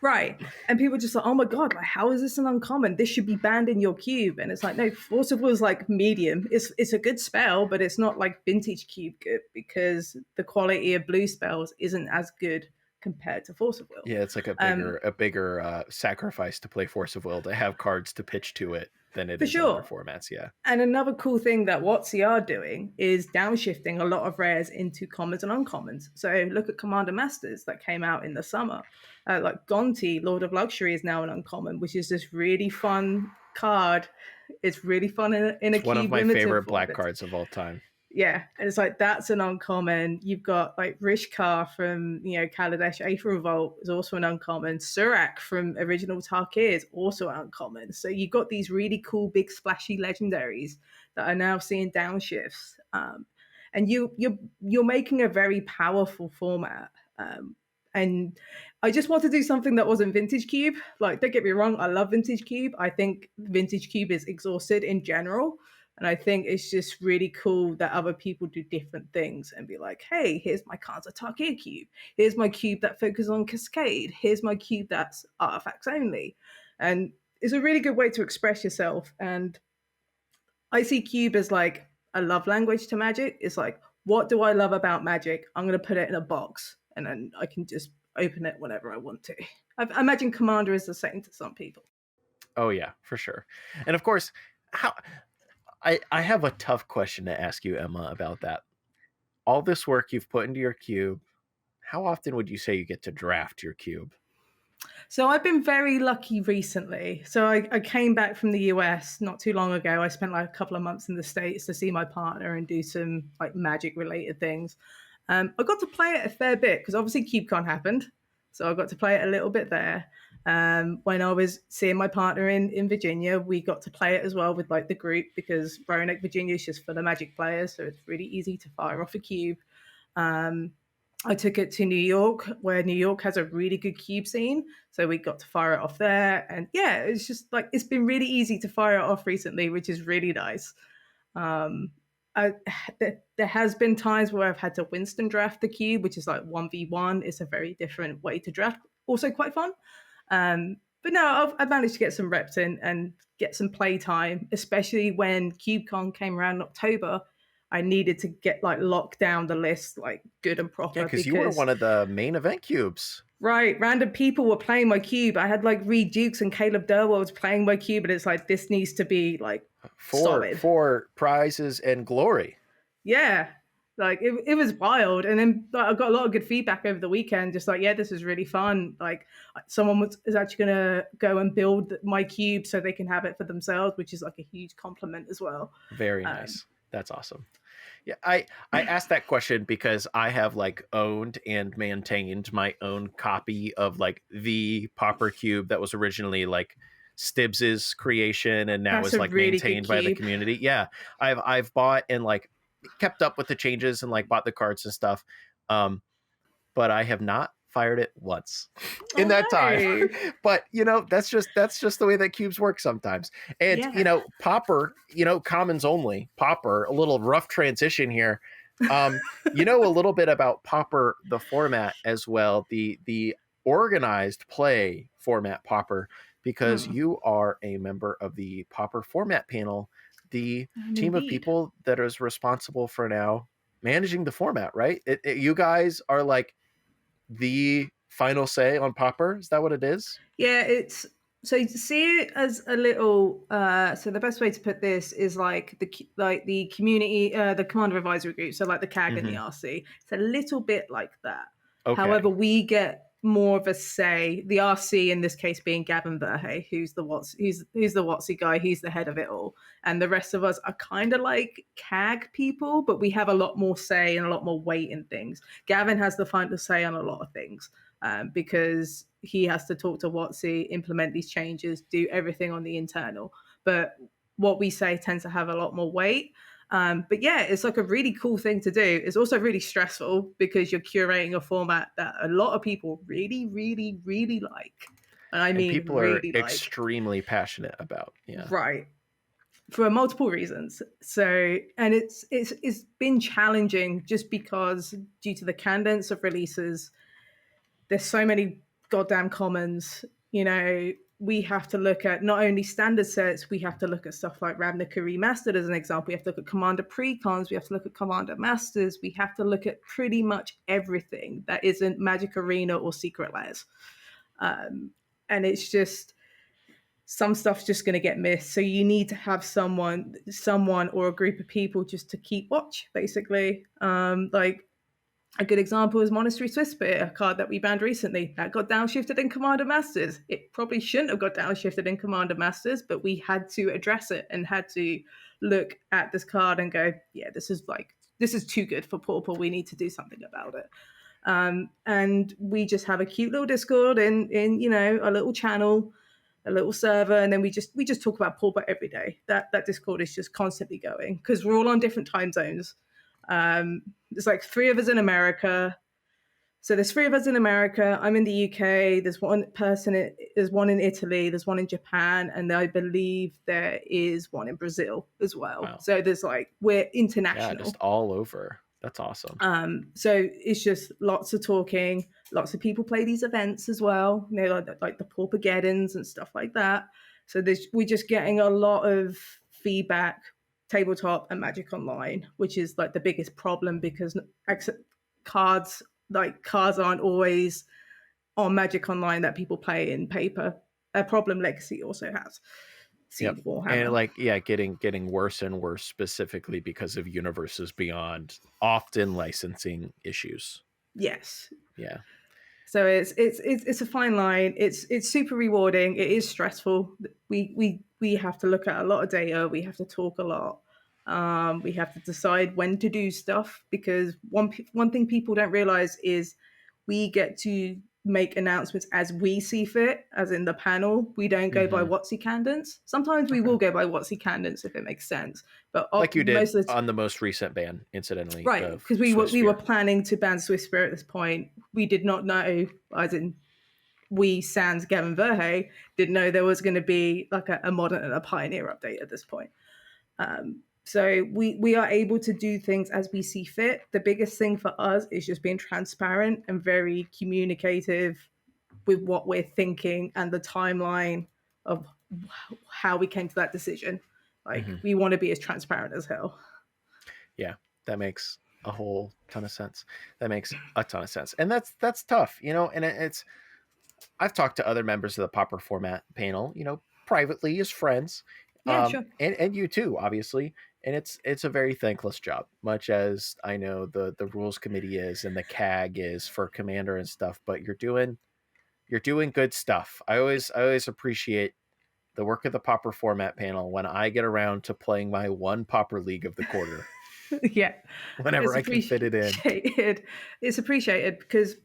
Right. And people just like, oh my God, like, how is this an uncommon? This should be banned in your cube. And it's like, no, Force of Will is like medium. It's a good spell, but it's not like vintage cube good because the quality of blue spells isn't as good compared to Force of Will. Yeah, it's like a bigger sacrifice to play Force of Will to have cards to pitch to it than it is in other formats. Yeah. And another cool thing that WotC are doing is downshifting a lot of rares into commons and uncommons. So look at Commander Masters that came out in the summer. Like Gonti, Lord of Luxury, is now an uncommon, which is this really fun card. It's really fun in a cube. One of my favorite black cards of all time. Yeah, and it's like that's an uncommon. You've got like Rishkar from Kaladesh Aether Revolt is also an uncommon. Surak from Original Tarkir is also an uncommon. So you've got these really cool, big, splashy legendaries that are now seeing downshifts, and you're making a very powerful format. And I just want to do something that wasn't Vintage Cube. Like, don't get me wrong, I love Vintage Cube. I think Vintage Cube is exhausted in general. And I think it's just really cool that other people do different things and be like, hey, here's my Khan's Tarkir cube. Here's my cube that focuses on Cascade. Here's my cube that's artifacts only. And it's a really good way to express yourself. And I see cube as like a love language to Magic. It's like, what do I love about Magic? I'm going to put it in a box and then I can just open it whenever I want to. I imagine Commander is the same to some people. Oh, yeah, for sure. And of course, I have a tough question to ask you, Emma, about that. All this work you've put into your cube, how often would you say you get to draft your cube? So I've been very lucky recently. So I came back from the US not too long ago. I spent like a couple of months in the States to see my partner and do some like Magic related things. I got to play it a fair bit because obviously CubeCon happened. So I got to play it a little bit there. When I was seeing my partner in Virginia, we got to play it as well with like the group because Roanoke, Virginia is just full of Magic players. So it's really easy to fire off a cube. I took it to New York, where New York has a really good cube scene. So we got to fire it off there. And yeah, it's just like, it's been really easy to fire it off recently, which is really nice. There has been times where I've had to Winston draft the cube, which is like 1v1. It's a very different way to draft. Also quite fun. But no, I've managed to get some reps in and get some play time, especially when CubeCon came around in October. I needed to get like locked down the list like good and proper. Yeah, because you were one of the main event cubes. Right. Random people were playing my cube. I had like Reed Dukes and Caleb Durwell was playing my cube, and it's like, this needs to be like solid. For prizes and glory. Yeah. Like it was wild. And then like, I got a lot of good feedback over the weekend, just like, yeah, this is really fun. Like someone is actually gonna go and build my cube so they can have it for themselves, which is like a huge compliment as well. Very nice. That's awesome. Yeah, I asked that question because I have like owned and maintained my own copy of like the Pauper cube that was originally like Stibbs's creation and now That's is a like really good maintained by the cube. community. Yeah, I've bought and like kept up with the changes and like bought the cards and stuff. But I have not fired it once in that time. But you know, that's just the way that cubes work sometimes. And Yeah. you know, Pauper, you know, commons only. Pauper, a little rough transition here. You know a little bit about Pauper the format as well, the organized play format Pauper, because you are a member of the Pauper Format Panel, the team of Indeed. people that is responsible for now managing the format, right? You guys are like the final say on Pauper. Is that what it is? Yeah, it's so you see it as a little so the best way to put this is like the community the commander advisory group, so like the CAG and the RC. It's a little bit like that. Okay. However, we get more of a say. The RC in this case being Gavin Verhey, who's the WotC guy. He's the head of it all, and the rest of us are kind of like CAG people, but we have a lot more say and a lot more weight in things. Gavin has the final say on a lot of things because he has to talk to WotC, implement these changes, do everything on the internal. But what we say tends to have a lot more weight. But yeah, it's like a really cool thing to do. It's also really stressful because you're curating a format that a lot of people really, really, really like. And I mean, people really are extremely passionate about. Yeah. Right. For multiple reasons. So, and it's been challenging just because due to the cadence of releases, there's so many goddamn commons. You know, we have to look at not only standard sets, we have to look at stuff like Ravnica Remastered as an example. We have to look at Commander Precons. We have to look at Commander Masters. We have to look at pretty much everything that isn't Magic Arena or Secret Lairs. And it's just some stuff's just going to get missed. So you need to have someone or a group of people just to keep watch, basically. Like a good example is Monastery Swiftspear, a card that we banned recently. That got downshifted in Commander Masters. It probably shouldn't have got downshifted in Commander Masters, but we had to address it and had to look at this card and go, yeah, this is too good for Pauper. We need to do something about it. And we just have a cute little Discord in you know, a little channel, a little server, and then we just talk about Pauper every day. That Discord is just constantly going because we're all on different time zones. There's like 3 of us in America. So there's 3 of us in America. I'm in the UK. There's one in Italy. There's one in Japan. And I believe there is one in Brazil as well. Wow. So there's like, we're international. Yeah, just all over. That's awesome. So it's just lots of talking. Lots of people play these events as well. You know, like the Paupergeddons and stuff like that. So we're just getting a lot of feedback, tabletop and Magic Online, which is like the biggest problem because cards aren't always on Magic Online that people play in paper. A problem Legacy also has. Yep. And like, yeah, getting worse and worse specifically because of Universes Beyond, often licensing issues. Yes. Yeah. So it's a fine line. It's super rewarding. It is stressful. We have to look at a lot of data. We have to talk a lot. We have to decide when to do stuff because one thing people don't realize is we get to make announcements as we see fit, as in the panel. We don't go by WotC cadence. Sometimes we will go by WotC cadence if it makes sense. But like you did on the most recent ban, incidentally. Right, because we were planning to ban Swiftspear at this point. We did not know, as in we, sans Gavin Verhey, didn't know there was going to be like a modern and a pioneer update at this point. So we are able to do things as we see fit. The biggest thing for us is just being transparent and very communicative with what we're thinking and the timeline of how we came to that decision. Like we want to be as transparent as hell. Yeah, that makes a whole ton of sense. That makes a ton of sense. And that's tough, you know, and I've talked to other members of the Pauper Format Panel, you know, privately as friends. Yeah, sure. And you too, obviously. And it's a very thankless job, much as I know the rules committee is and the CAG is for Commander and stuff, but you're doing good stuff. I always appreciate the work of the Pauper Format Panel when I get around to playing my one Pauper League of the quarter, Yeah, whenever it's I can fit it in. appreciated. It's appreciated because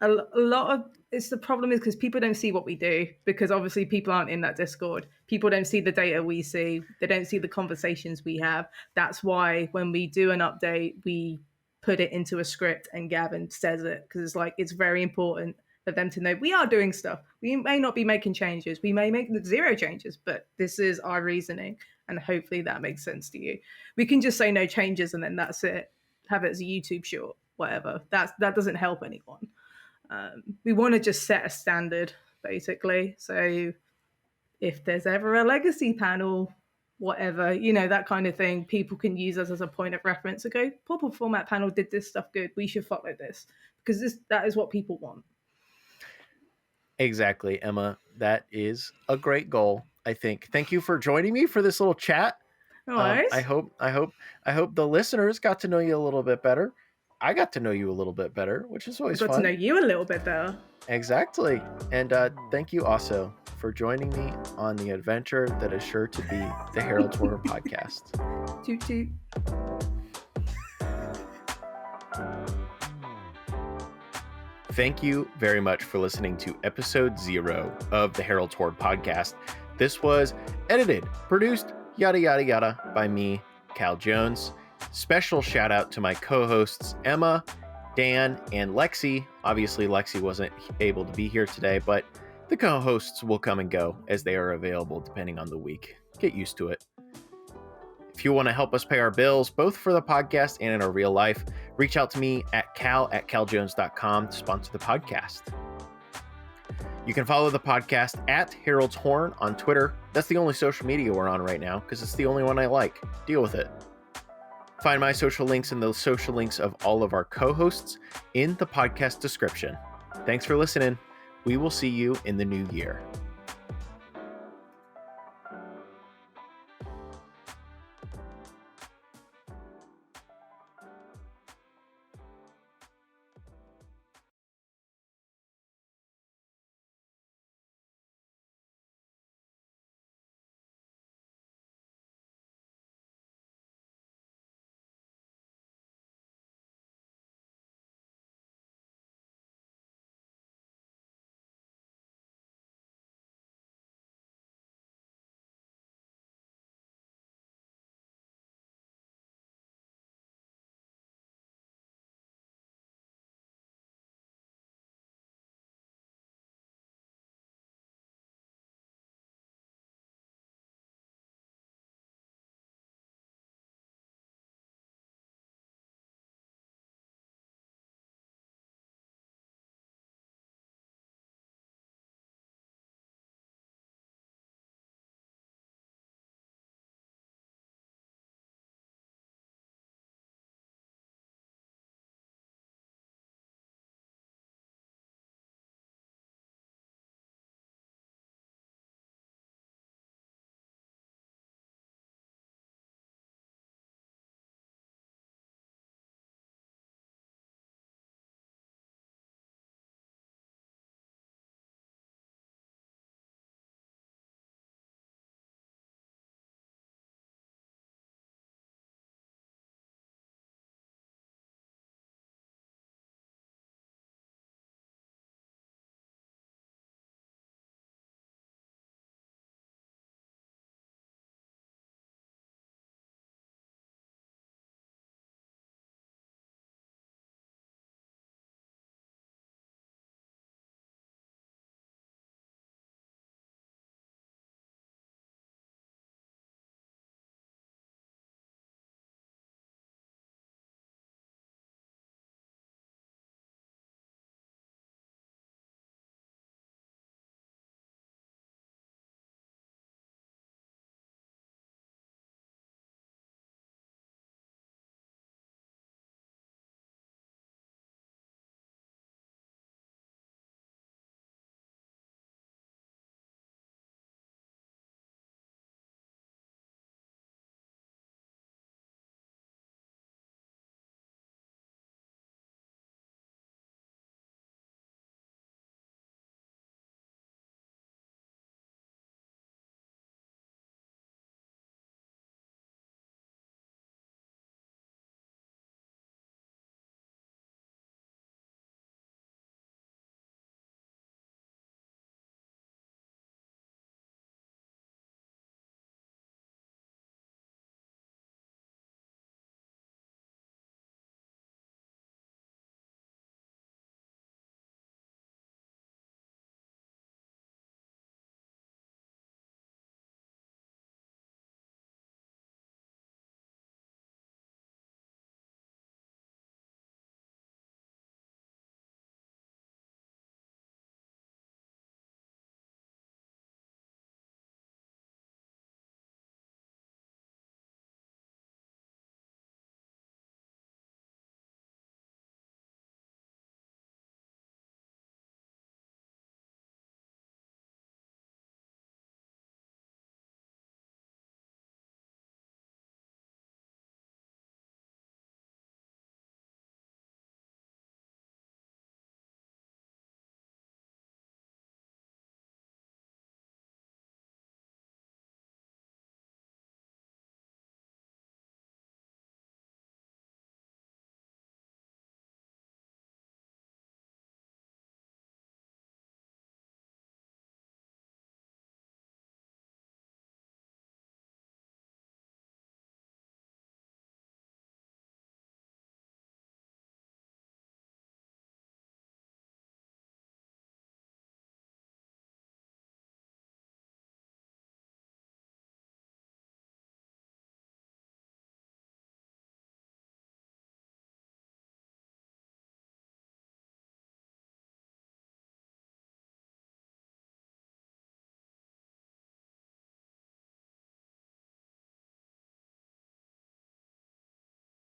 a lot of it's the problem is because people don't see what we do, because obviously people aren't in that Discord. People don't see the data we see. They don't see the conversations we have. That's why when we do an update, we put it into a script and Gavin says it, because it's like it's very important for them to know we are doing stuff. We may not be making changes. We may make 0 changes, but this is our reasoning, and hopefully that makes sense to you. We can just say no changes and then that's it. Have it as a YouTube short, whatever. That doesn't help anyone. We want to just set a standard, basically. So if there's ever a legacy panel, whatever, that kind of thing, people can use us as a point of reference to go, Pauper Format Panel did this stuff good. We should follow this, because that is what people want. Exactly, Emma. That is a great goal, I think. Thank you for joining me for this little chat. Nice. I hope the listeners got to know you a little bit better. I got to know you a little bit better, which is always got fun. to know you a little bit better. Exactly. And thank you also for joining me on the adventure that is sure to be the Herald Horror Podcast. Toot toot. Thank you very much for listening to episode 0 of the Herald Horror Podcast. This was edited, produced, yada, yada, yada, by me, Cal Jones. Special shout out to my co-hosts, Emma, Dan, and Lexi. Obviously, Lexi wasn't able to be here today, but the co-hosts will come and go as they are available depending on the week. Get used to it. If you want to help us pay our bills, both for the podcast and in our real life, reach out to me at cal@caljones.com to sponsor the podcast. You can follow the podcast at Herald's Horn on Twitter. That's the only social media we're on right now because it's the only one I like. Deal with it. Find my social links and the social links of all of our co-hosts in the podcast description. Thanks for listening. We will see you in the new year.